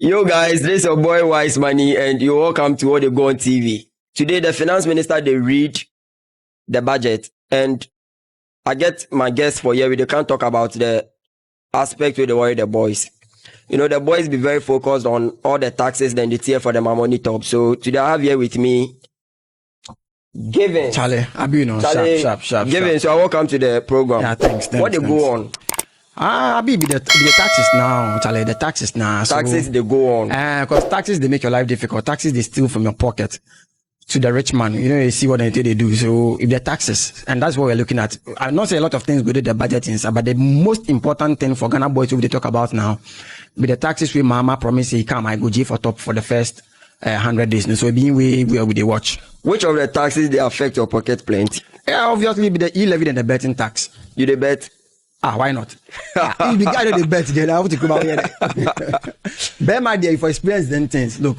Yo guys, this is your boy Wise Money and you're welcome to What They Go on TV. Today the finance minister they read the budget and I get my guest for here. We can't talk about the aspect where they worry the boys. You know, the boys be very focused on all the taxes then the tier for them on top. So today I have here with me Gavin. Charlie, I be sharp. Gavin, so welcome to the program. Yeah, thanks. What they go on? I be the taxes now, Charlie. The taxes now. Taxes they go on. Because taxes they make your life difficult. Taxes they steal from your pocket to the rich man. You know, you see what they do. So if the taxes, and that's what we're looking at. I not say a lot of things go to the budget inside, but the most important thing for Ghana boys who they talk about now, with the taxes we mama promise he come, I go G for top for the first 100 days. So being where we they watch. Which of the taxes they affect your pocket plenty? Yeah, obviously be the e-levy and the betting tax. You the bet? Why not? If the guy that they bet, then I have to come out here. Bema there for experience then things. Look,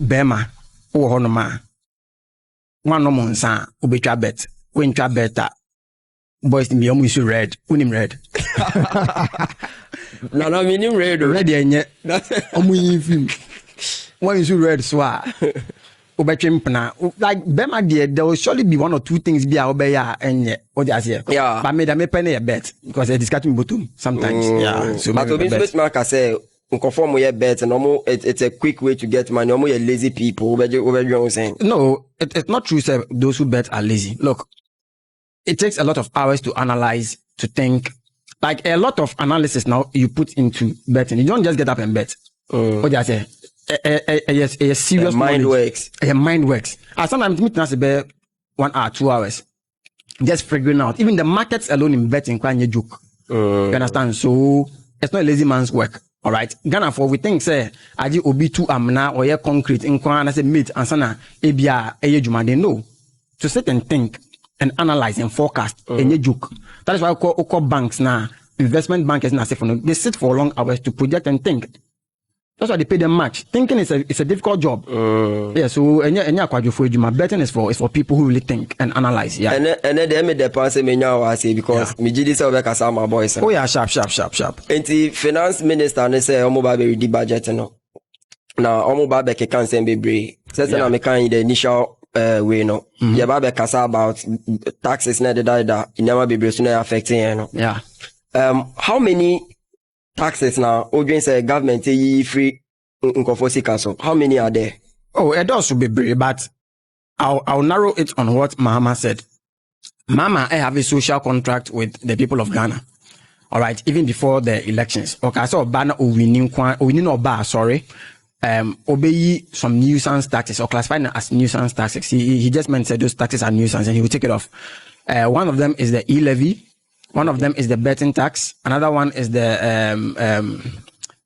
Bema, honoma. One no monsa, ubetra bet. When tra beta, boys in me almost red. Unim red. No, meaning red. Red yenye. Omu film. When you red swa. Like Bema there will surely be one or two things be obeya and what I say. Yeah. But made a penny a bet because they discuss bottom sometimes. Yeah. So but to be smart, Mark, I say conform with your bet and it's a quick way to get money. You're lazy people. No, it's not true, sir. Those who bet are lazy. Look, it takes a lot of hours to analyze, to think. Like a lot of analysis now you put into betting. You don't just get up and bet. What I say? A serious mind works. Mind works. Sometimes meeting us about 1 hour, 2 hours. Just figuring out. Even the markets alone in betting quite a joke. You understand? So it's not a lazy man's work. All right. Ghana for we think say aji obi tu amna or ye concrete in kwana say meat and sana ebia eye juma. They know to sit and think and analyze and forecast a joke. That is why I call banks now. Investment bankers now say for no, they sit for long hours to project and think. That's why they pay them much. Thinking is a difficult job. Yeah, so betting is for people who really think and analyze. Yeah. And then they made the pass I say because me GD say work as my boys. Oh yeah, sharp. And the finance minister they say omo ba be the budget no. Now omo ba be can say be say na me can the initial way no. Yeah ba be kasa about taxes na that in never be so na affecting you know. Yeah. How many taxes now, Odin say government free so how many are there? Oh, it does be brave, but I'll narrow it on what Mahama said. Mama, I have a social contract with the people of Ghana. All right, even before the elections. Okay, I saw banner winning or bar, sorry. Obey some nuisance taxes or classify them as nuisance taxes. He just said those taxes are nuisance and he will take it off. One of them is the e-levy. One of them is the betting tax. Another one is the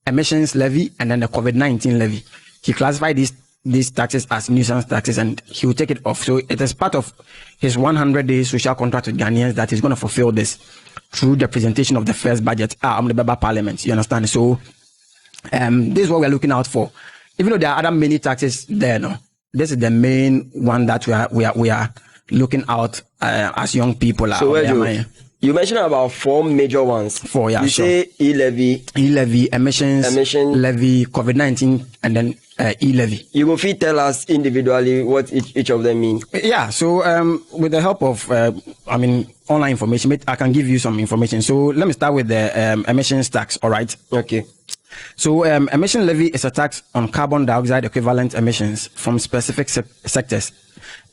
emissions levy, and then the COVID-19 levy. He classified these taxes as nuisance taxes, and he will take it off. So it is part of his 100-day social contract with Ghanaians that he's going to fulfill this through the presentation of the first budget the Baba Parliament. You understand? So this is what we're looking out for. Even though there are other many taxes there, no, this is the main one that we are looking out as young people. So you mentioned about 4 major ones. 4, yeah. You say e-levy, emissions, levy, COVID-19, and then e-levy. You will tell us individually what each of them mean. Yeah. So with the help of online information, I can give you some information. So let me start with the emissions tax. All right. Okay. So emission levy is a tax on carbon dioxide equivalent emissions from specific sectors,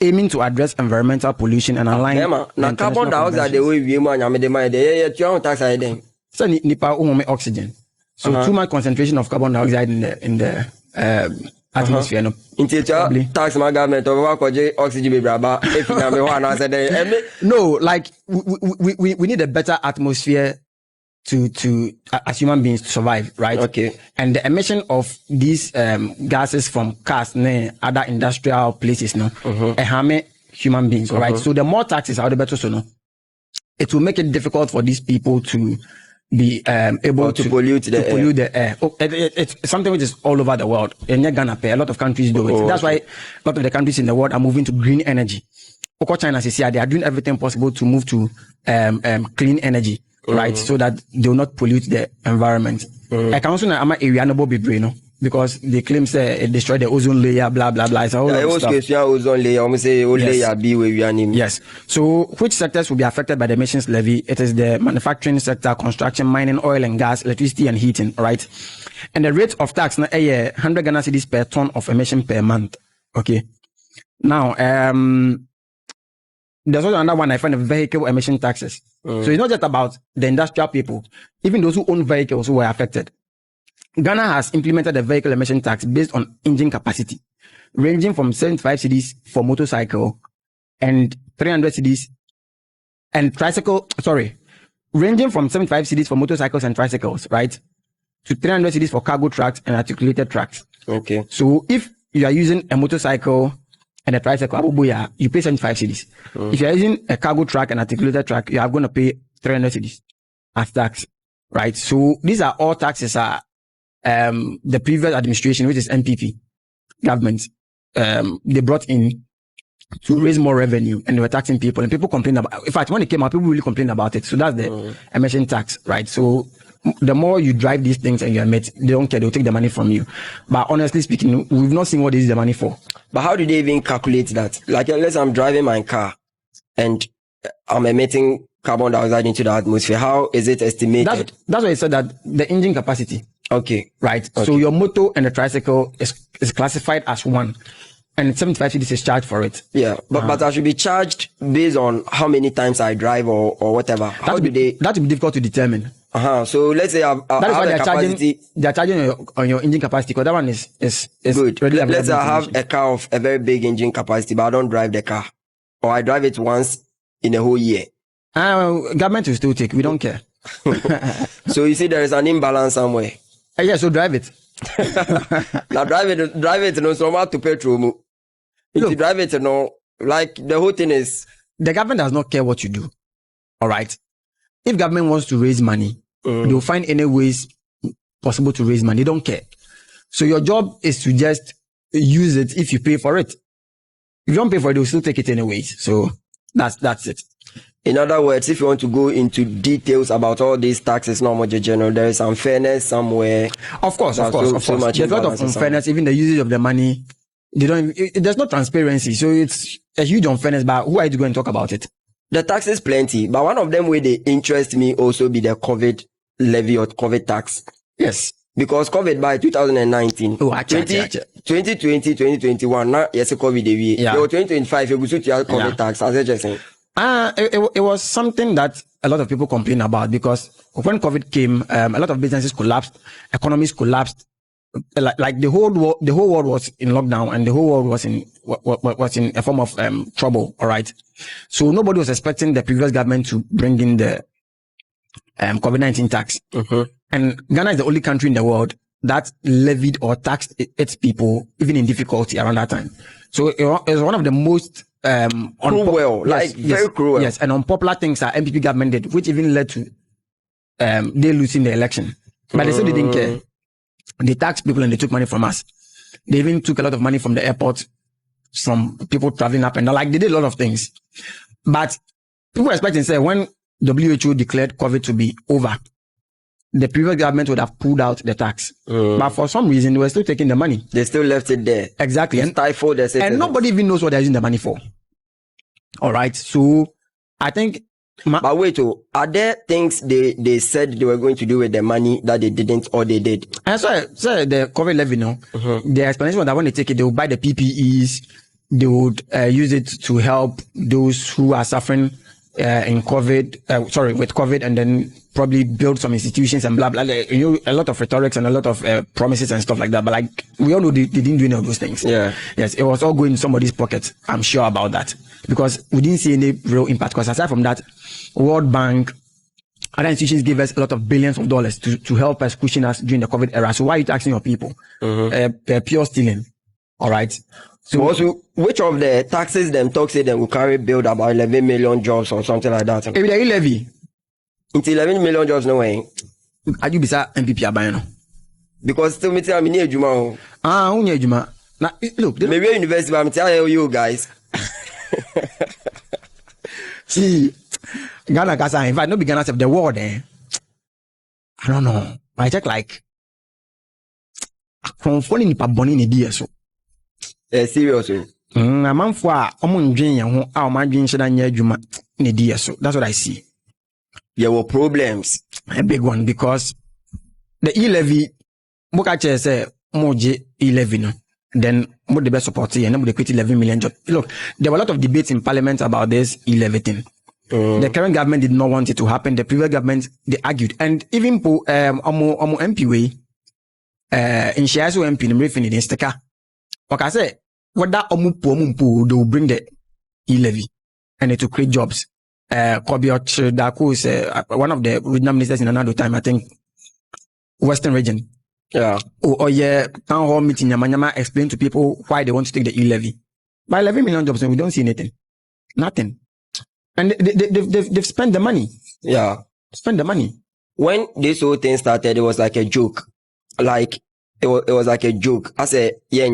aiming to address environmental pollution and align. Now carbon dioxide the way we tax so nipa oxygen. So too much concentration of carbon dioxide in the atmosphere. No. Tax my government oxygen No, like we need a better atmosphere to as human beings to survive, right? Okay. And the emission of these gases from cars, other industrial places, harm human beings, right? So the more taxes are the better, so no, it will make it difficult for these people to be able to pollute the air. It's something which is all over the world. In Ghana, a lot of countries do it. That's why a lot of the countries in the world are moving to green energy. China, they are doing everything possible to move to clean energy. Right, so that they will not pollute the environment. I can also know area no be brain. because they claim say it destroyed the ozone layer, blah blah blah. It's a whole lot of stuff. Ozone layer, almost say layer B where we are named. Yes. So which sectors will be affected by the emissions levy? It is the manufacturing sector, construction, mining, oil and gas, electricity and heating, all right? And the rate of tax na 100 Ghana cedis per ton of emission per month. Okay. Now, there's also another one I find, the vehicle emission taxes. So it's not just about the industrial people, even those who own vehicles who were affected. Ghana has implemented a vehicle emission tax based on engine capacity, ranging from 75 cedis for motorcycle and 300 cedis and tricycle, ranging from 75 cedis for motorcycles and tricycles, right? To 300 cedis for cargo trucks and articulated trucks. Okay. So if you are using a motorcycle and a tricycle, you pay 75 cedis. If you are using a cargo truck and articulated truck, you are going to pay 300 cedis as tax, right? So these are all taxes the previous administration, which is NPP government, they brought in to raise more revenue, and they were taxing people, and people complained about. In fact, when it came out, people really complained about it. So that's the emission tax, right? So the more you drive these things and you emit, they don't care, they'll take the money from you. But honestly speaking, we've not seen what this is the money for. But how do they even calculate that? Like, let's say I'm driving my car and I'm emitting carbon dioxide into the atmosphere. How is it estimated? That's why I said that the engine capacity. Okay. Right. Okay. So your motor and the tricycle is classified as one, and 75 cedis is charged for it. Yeah, but I should be charged based on how many times I drive or whatever. How do they? That would be difficult to determine. So let's say that is why they're charging on your engine capacity, because that one is good. Let's say I have a car of a very big engine capacity, but I don't drive the car, or I drive it once in a whole year. Government will still take. We don't care. So you see, there is an imbalance somewhere. Yeah, so drive it. Now drive it. No, so much to petrol. If you drive it, like the whole thing is. The government does not care what you do. All right. If government wants to raise money, they'll find any ways possible to raise money. They don't care. So your job is to just use it if you pay for it. If you don't pay for it, they'll still take it anyways. So that's it. In other words, if you want to go into details about all these taxes, not much general, there is unfairness somewhere. Of course. There's a lot of unfairness, even the usage of the money. There's no transparency. So it's a huge unfairness, but who are you to go and talk about it? The taxes plenty, but one of them where they interest me also be the COVID levy or COVID tax. Yes. Because COVID by 2019. 2020, 2021, now yes, COVID. Yeah. 2025, you go to your COVID tax, as I just saying. It was something that a lot of people complain about, because when COVID came, a lot of businesses collapsed, economies collapsed. Like the whole world was in lockdown, and the whole world was in a form of trouble. All right. So nobody was expecting the previous government to bring in the COVID-19 tax. And Ghana is the only country in the world that levied or taxed its people, even in difficulty around that time. So it was one of the most cruel, very cruel. Yes, and unpopular things that NPP government did, which even led to they losing the election. But they still didn't care. They taxed people and they took money from us. They even took a lot of money from the airport, from people traveling up and down. Like, they did a lot of things. But people were expecting, say, when WHO declared COVID to be over, the previous government would have pulled out the tax. But for some reason, they were still taking the money. They still left it there. Exactly. And nobody even knows what they're using the money for. All right. So I think. But wait, are there things they said they were going to do with the money that they didn't, or they did? And so the COVID levy, the explanation was that when they take it, they will buy the PPEs, they would use it to help those who are suffering with COVID, and then probably build some institutions and blah blah. A lot of rhetorics and a lot of promises and stuff like that. But like, we all know they didn't do any of those things. Yeah. Yes, it was all going in somebody's pocket. I'm sure about that, because we didn't see any real impact. Because aside from that, World Bank, other institutions gave us a lot of billions of dollars to help us, pushing us during the COVID era. So why are you taxing your people? Pure stealing. All right. So also, which of the taxes them talk say them will carry build about 11 million jobs or something like that? If they levy, it's 11 million jobs, no way. Are you beside NPP abayano? Because still me tell me near Juma. Near Juma. Now look, maybe university, but I'm telling you guys. See, Ghana Kasa, in fact, no be Ghana of the world, I don't know. I check like from phone nipa boni ne die so. Serious. A man for omo ndwen ye ho a o ma ndwen hye da nya adwuma ne die so. That's what I see. There were problems. A big one because the e-levy Moka Che say Moji e-levy no. Then more the best support here, and more the create 11 million jobs. Look, there were a lot of debates in parliament about this e-levy thing. The current government did not want it to happen. The previous government, they argued. And even po omo MP way in shares MP no refin in sticker. Like I say, what that omo po they will bring the e-levy and it will create jobs. Kobiot Daku is one of the regional ministers in another time, I think Western region. Yeah. Or yeah, town hall meeting Yamanyama explain to people why they want to take the e-levy. By 11 million jobs, and we don't see anything. Nothing. And they've spent the money. Yeah. Spend the money. When this whole thing started, it was like a joke. Like, it was like a joke. I say, yeah,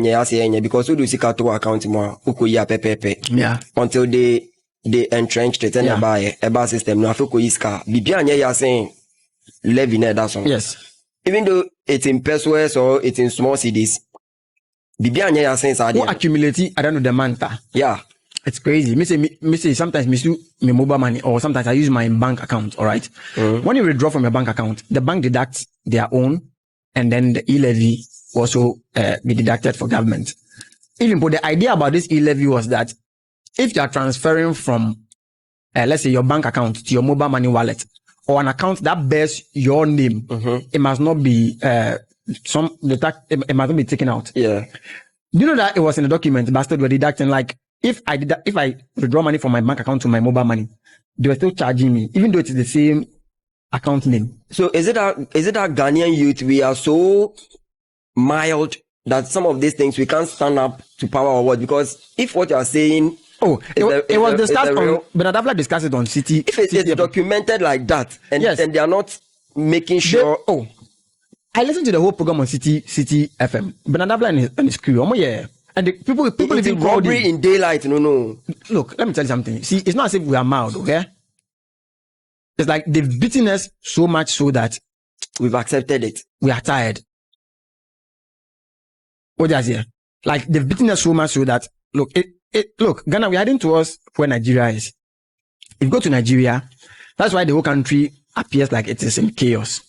because we do see to account more, pepe. Yeah. Until they entrenched it and they buy a bar system. No, Fuku iska. Bibian, yeah, saying, levy, that's all. Yes. Even though it's in pesos or it's in small cities, Bibian, yeah, saying, who accumulate, I don't know the manta. Yeah. It's crazy. Me say sometimes me use my mobile money or sometimes I use my bank account, all right? When you withdraw from your bank account, the bank deducts their own and then the e-levy also be deducted for government. Even but the idea about this e-levy was that if you are transferring from, let's say your bank account to your mobile money wallet or an account that bears your name, it must not be, it must not be taken out. Yeah. Do you know that it was in the document, bastard were deducting like, if I withdraw money from my bank account to my mobile money, they were still charging me, even though it's the same account name. So is it that Ghanaian youth, we are so mild that some of these things we can't stand up to power or what? Because if what you are saying, it was discussed on, but I've discussed it on City. If it's documented like that, and yes, and they are not making sure. I listened to the whole program on City FM. Benadabla and his crew. And the people even robbery in daylight. No. Look, let me tell you something. See, it's not as if we are mild, okay? It's like they've beaten us so much so that we've accepted it. We are tired. What does here? Like they've beaten us so much so that look, Ghana, we're heading towards where Nigeria is. If you go to Nigeria, that's why the whole country appears like it is in chaos.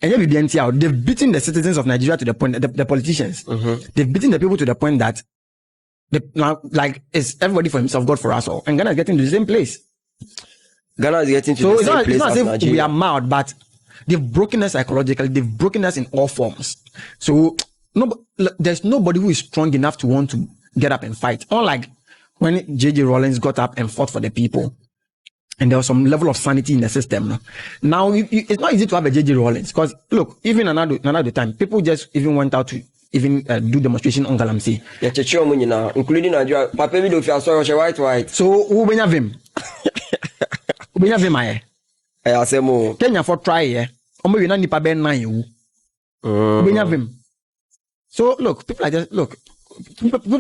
And they've beaten the citizens of Nigeria to the point, the politicians. They've beaten the people to the point that now, like, it's everybody for himself, God for us all. And Ghana is getting to the same place. Ghana is getting to the same place. It's not as if Nigeria. We are mad, but they've broken us psychologically. They've broken us in all forms. So there's nobody who is strong enough to want to get up and fight. Unlike when J.J. Rawlings got up and fought for the people. And there was some level of sanity in the system. No? Now, it's not easy to have a J.J. Rawlings. Because, look, even another time, people just even went out to even do demonstration on Galamsey. Yeah, including Nigeria. Papa video if you saw white. So, who been have him? Who been have him, I say more. Kenya for try, yeah. Or maybe not nipa ben 9 you. Who been have him? So, look, people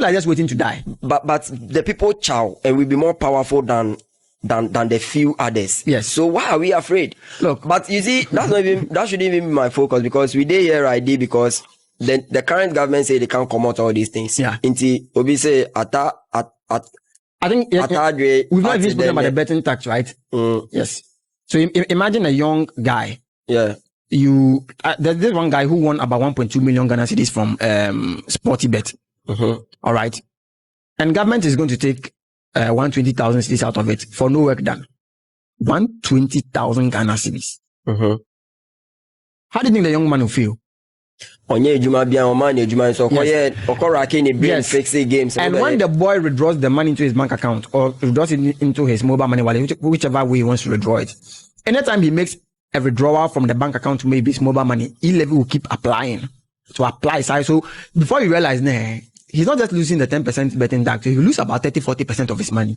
are just waiting to die. But the people chow and will be more powerful than the few others. Yes. So why are we afraid? Look, but you see, that shouldn't even be my focus because we did here ID because the current government say they can't come out all these things. Yeah. Inti Obi say I think we've not even spoken about the betting tax, right? Yes. So imagine a young guy. Yeah. There's this one guy who won about 1.2 million Ghana cedis from Sportybet. All right. And government is going to take 120,000 cedis out of it for no work done. 120,000 Ghana cedis. How do you think the young man will feel? Yes. Games. And when the boy withdraws the money into his bank account or withdraws it into his mobile money wallet, whichever way he wants to withdraw it, anytime he makes a withdrawal from the bank account to maybe his mobile money, e-levy will keep applying. To apply. So before you realize, he's not just losing the 10% betting tax, he will lose about 30-40% of his money.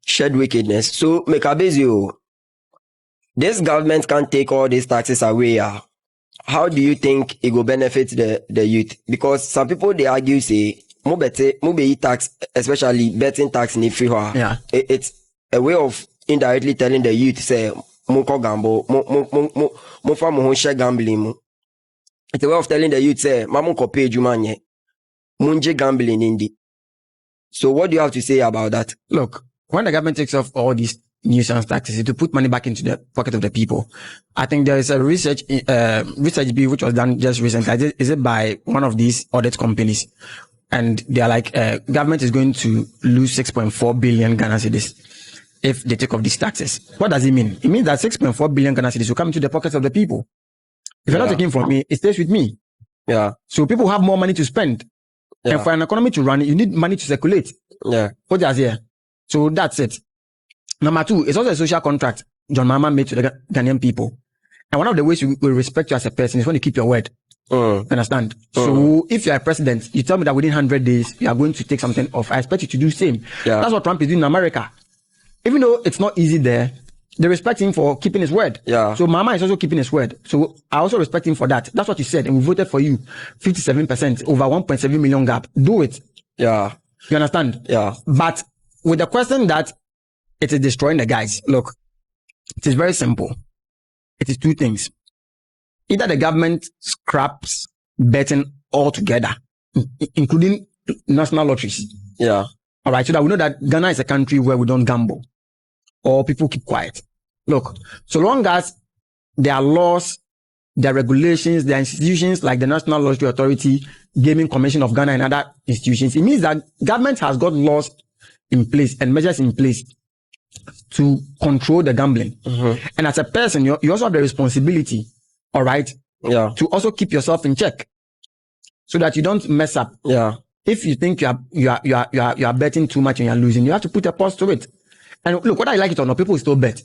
Shared wickedness. So, Mekabezio, this government can't take all these taxes away. How do you think it will benefit the youth? Because some people, they argue, say, Mube tax, especially betting tax, yeah. It's a way of indirectly telling the youth, say, Moko gamble, mo share gambling. It's a way of telling the youth, say, Mamun kope jumanye, munje gambling indi. So what do you have to say about that? Look, when the government takes off all these nuisance taxes, to put money back into the pocket of the people, I think there is a research bill which was done just recently. Is it by one of these audit companies? And they are like, government is going to lose 6.4 billion Ghana cedis if they take off these taxes. What does it mean? It means that 6.4 billion Ghana cedis will come into the pockets of the people. If you're not taking from me, it stays with me. Yeah. So people have more money to spend. Yeah. And for an economy to run, you need money to circulate. Yeah. What does here? So that's it. Number two, it's also a social contract John Mahama made to the Ghanaian people. And one of the ways we respect you as a person is when you keep your word. Understand? So if you're a president, you tell me that within 100 days, you are going to take something off. I expect you to do the same. Yeah. That's what Trump is doing in America. Even though it's not easy there, they respect him for keeping his word. Yeah. So Mahama is also keeping his word. So I also respect him for that. That's what you said. And we voted for you. 57% over 1.7 million gap. Do it. Yeah. You understand? Yeah. But with the question that it is destroying the guys, look, it is very simple. It is two things. Either the government scraps betting altogether, including national lotteries. Yeah. All right. So that we know that Ghana is a country where we don't gamble or people keep quiet. Look, so long as there are laws, there are regulations, there are institutions like the National Lottery Authority, Gaming Commission of Ghana and other institutions, it means that government has got laws in place and measures in place to control the gambling. And as a person, you also have the responsibility, all right, Yeah. to also keep yourself in check so that you don't mess up. Yeah. If you think you are betting too much and you're losing, you have to put a pause to it. And look, whether I like it or not, people will still bet.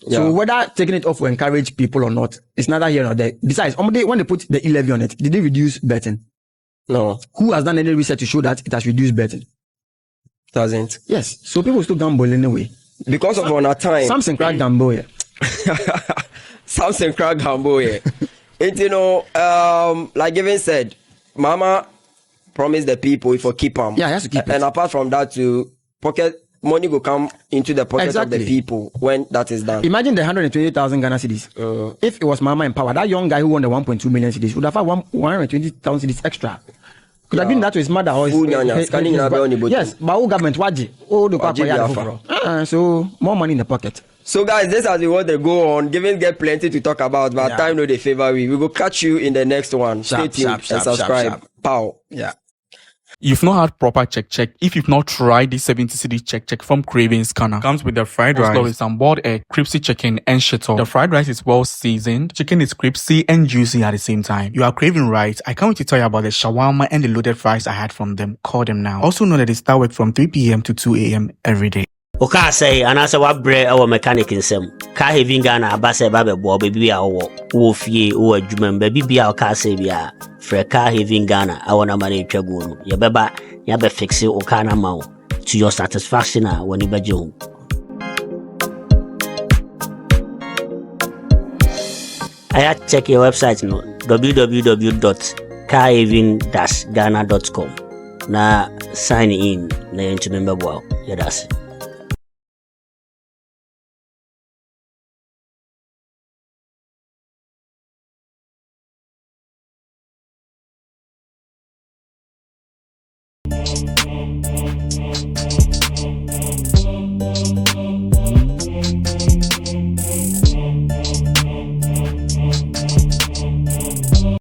So Yeah. whether taking it off will encourage people or not, it's neither here nor there. Besides, when they put the e-levy on it, did they reduce betting? No, Who has done any research to show that it has reduced betting? doesn't. Yes. So people still gamble anyway. Because of our time. Something crack gamble here. Something crack gamble here. And you know, like Gavin said, Mama promised the people if we keep them. Yeah, he has to keep it. And apart from that, to pocket money will come into the pocket of Exactly. the people when that is done. Imagine the 120,000 Ghana cedis. If it was Mama in power, that young guy who won the 1.2 million cedis would have had 120,000 cedis extra. Could have been that to his mother or his, Full nyanya. his- Scanning his- in Abe Oniboti. Yes, but who government waji? Oh, the Waji Biafra. So more money in the pocket. So guys, this has been what they go on. Giving get plenty to talk about, but Yeah. time no they favor we. We will catch you in the next one. Stay Sharp, tuned sharp, and sharp, subscribe. sharp, sharp. Pow. Yeah. You've not had proper check. If you've not tried the 70 cedi check from Cravings Scanner, comes with the fried rice, there is on board a crispy chicken and shito. The fried rice is well seasoned, chicken is crispy and juicy at the same time. You are craving right. I can't wait to tell you about the shawarma and the loaded fries I had from them. Call them now. Also know that they start work from 3 p.m. to 2 a.m. every day. Oka say anasa wabrɛ ɛwɔ mechanic nsɛm car heavy Ghana aba sɛ ba bɛboa baabi a wɔ fie wɔ adwuma mu baabi bia ɔka sɛ bia frɛ car heavy Ghana awɔ na ma no atwa gu no yɛbɛba yɛabɛ fixe o car na ma wo to your satisfaction a wɔne bɛgye ho. I check your website no www.carhaven-ghana.com na sign in na yɛntumi mbɛboa wo yɛda ase.